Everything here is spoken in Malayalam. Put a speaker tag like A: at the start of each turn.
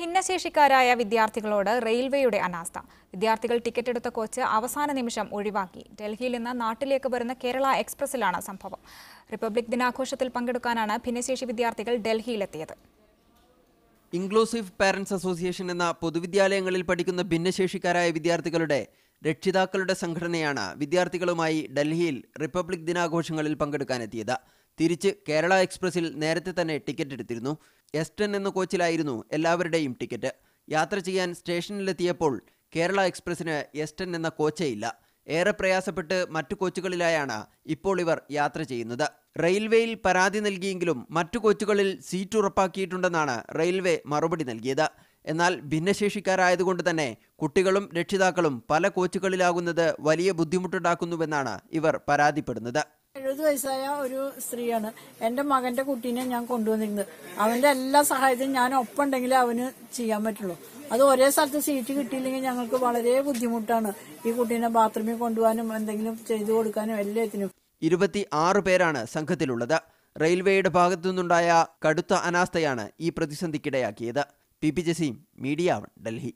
A: ഭിന്നശേഷിക്കാരായ വിദ്യാർത്ഥികളോട് റെയിൽവേയുടെ അനാസ്ഥ. വിദ്യാർത്ഥികൾ ടിക്കറ്റ് എടുത്ത കോച്ച് അവസാന നിമിഷം ഒഴിവാക്കി. ഡൽഹിയിൽ നിന്ന് നാട്ടിലേക്ക് വരുന്ന കേരള എക്സ്പ്രസിലാണ് സംഭവം. റിപ്പബ്ലിക് ദിനാഘോഷത്തിൽ പങ്കെടുക്കാനാണ് ഭിന്നശേഷി വിദ്യാർത്ഥികൾ ഡൽഹിയിലെത്തിയത്.
B: ഇൻക്ലൂസീവ് പാരന്റ്സ് അസോസിയേഷൻ എന്ന പൊതുവിദ്യാലയങ്ങളിൽ പഠിക്കുന്ന ഭിന്നശേഷിക്കാരായ വിദ്യാർത്ഥികളുടെ രക്ഷിതാക്കളുടെ സംഘടനയാണ് വിദ്യാർത്ഥികളുമായി ഡൽഹിയിൽ റിപ്പബ്ലിക് ദിനാഘോഷങ്ങളിൽ പങ്കെടുക്കാനെത്തിയത്. തിരിച്ച് കേരള എക്സ്പ്രസിൽ നേരത്തെ തന്നെ ടിക്കറ്റ് എടുത്തിരുന്നു. S10 എന്ന കോച്ചിലായിരുന്നു എല്ലാവരുടെയും ടിക്കറ്റ്. യാത്ര ചെയ്യാൻ സ്റ്റേഷനിലെത്തിയപ്പോൾ കേരള എക്സ്പ്രസിന് S10 എന്ന കോച്ചേ ഇല്ല. ഏറെ പ്രയാസപ്പെട്ട് മറ്റു കോച്ചുകളിലായാണ് ഇപ്പോൾ ഇവർ യാത്ര ചെയ്യുന്നത്. റെയിൽവേയിൽ പരാതി നൽകിയെങ്കിലും മറ്റു കോച്ചുകളിൽ സീറ്റ് ഉറപ്പാക്കിയിട്ടുണ്ടെന്നാണ് റെയിൽവേ മറുപടി നൽകിയത്. എന്നാൽ ഭിന്നശേഷിക്കാരായതുകൊണ്ട് തന്നെ കുട്ടികളും രക്ഷിതാക്കളും പല കോച്ചുകളിലാകുന്നത് വലിയ ബുദ്ധിമുട്ടുണ്ടാക്കുന്നുവെന്നാണ് ഇവർ പരാതിപ്പെടുന്നത്.
C: 70 വയസ്സായ ഒരു സ്ത്രീയാണ്. എന്റെ മകന്റെ കുട്ടീനെ ഞാൻ കൊണ്ടുവന്നിരുന്നത്. അവന്റെ എല്ലാ സഹായത്തിനും ഞാൻ ഒപ്പം ഉണ്ടെങ്കിലേ അവന് ചെയ്യാൻ പറ്റുള്ളൂ. അത് ഒരേ സ്ഥലത്ത് സീറ്റ് കിട്ടിയില്ലെങ്കിൽ ഞങ്ങൾക്ക് വളരെ ബുദ്ധിമുട്ടാണ്. ഈ കുട്ടീനെ ബാത്റൂമിൽ കൊണ്ടുപോകാനും എന്തെങ്കിലും ചെയ്തു കൊടുക്കാനും എല്ലാത്തിനും.
B: 26 പേരാണ് സംഘത്തിലുള്ളത്. റെയിൽവേയുടെ ഭാഗത്തുനിന്നുണ്ടായ കടുത്ത അനാസ്ഥയാണ് ഈ പ്രതിസന്ധിക്കിടയാക്കിയത്. PPJC media 1 Delhi.